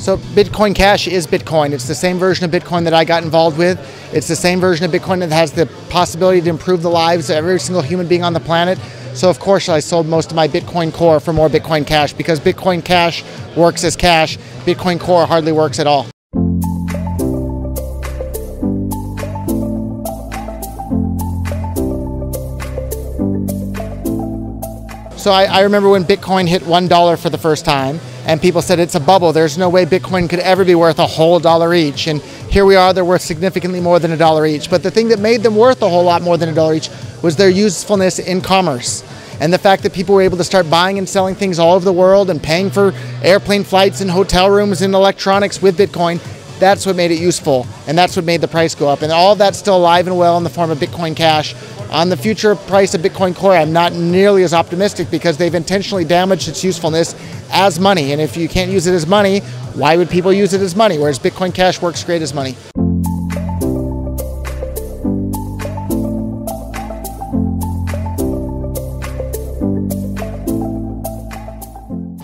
So Bitcoin Cash is Bitcoin. It's the same version of Bitcoin that I got involved with. It's the same version of Bitcoin that has the possibility to improve the lives of every single human being on the planet. So of course I sold most of my Bitcoin Core for more Bitcoin Cash, because Bitcoin Cash works as cash. Bitcoin Core hardly works at all. So I remember when Bitcoin hit $1 for the first time, and people said it's a bubble. There's no way Bitcoin could ever be worth a whole dollar each. And here we are, they're worth significantly more than $1 each. But the thing that made them worth a whole lot more than $1 each was their usefulness in commerce. And the fact that people were able to start buying and selling things all over the world and paying for airplane flights and hotel rooms and electronics with Bitcoin, that's what made it useful. And that's what made the price go up. And all of that's still alive and well in the form of Bitcoin Cash. On the future price of Bitcoin Core, I'm not nearly as optimistic, because they've intentionally damaged its usefulness as money. And if you can't use it as money, why would people use it as money? Whereas Bitcoin Cash works great as money.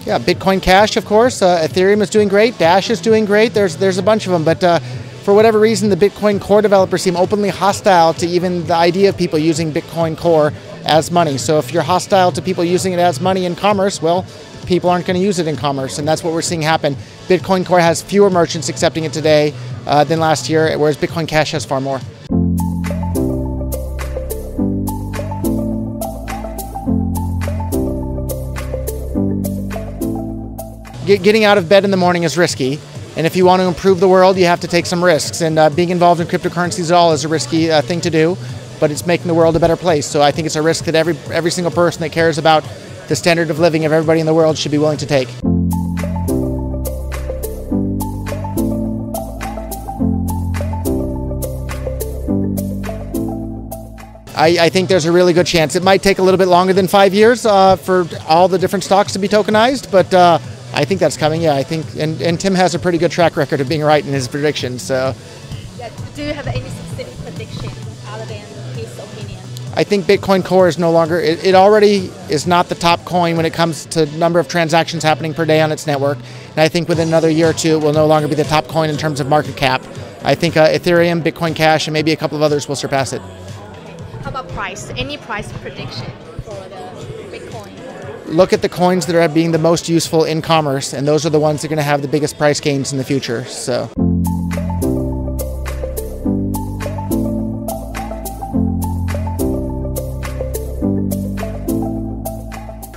Yeah, Bitcoin Cash, of course. Ethereum is doing great. Dash is doing great. There's a bunch of them, but for whatever reason, the Bitcoin Core developers seem openly hostile to even the idea of people using Bitcoin Core as money. So if you're hostile to people using it as money in commerce, well, people aren't going to use it in commerce, and that's what we're seeing happen. Bitcoin Core has fewer merchants accepting it today than last year, whereas Bitcoin Cash has far more. Getting out of bed in the morning is risky, and if you want to improve the world, you have to take some risks, and being involved in cryptocurrencies at all is a risky thing to do, but it's making the world a better place. So I think it's a risk that every single person that cares about the standard of living of everybody in the world should be willing to take. I think there's a really good chance. It might take a little bit longer than 5 years for all the different stocks to be tokenized, but I think that's coming. Yeah, I think, and Tim has a pretty good track record of being right in his predictions. So, yeah, do you have any specific prediction other than his opinion? I think Bitcoin Core is no longer. It already is not the top coin when it comes to number of transactions happening per day on its network. And I think within another year or two, it will no longer be the top coin in terms of market cap. I think Ethereum, Bitcoin Cash, and maybe a couple of others will surpass it. How about price? Any price prediction for the Bitcoin? Look at the coins that are being the most useful in commerce, and those are the ones that are going to have the biggest price gains in the future. So.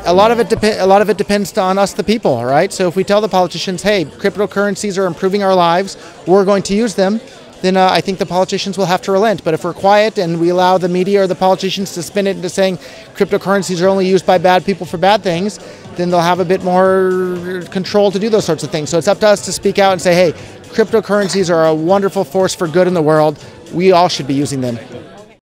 A lot of it depends on us, the people, right? So if we tell the politicians, hey, cryptocurrencies are improving our lives, we're going to use them, then I think the politicians will have to relent. But if we're quiet and we allow the media or the politicians to spin it into saying cryptocurrencies are only used by bad people for bad things, then they'll have a bit more control to do those sorts of things. So it's up to us to speak out and say, hey, cryptocurrencies are a wonderful force for good in the world. We all should be using them.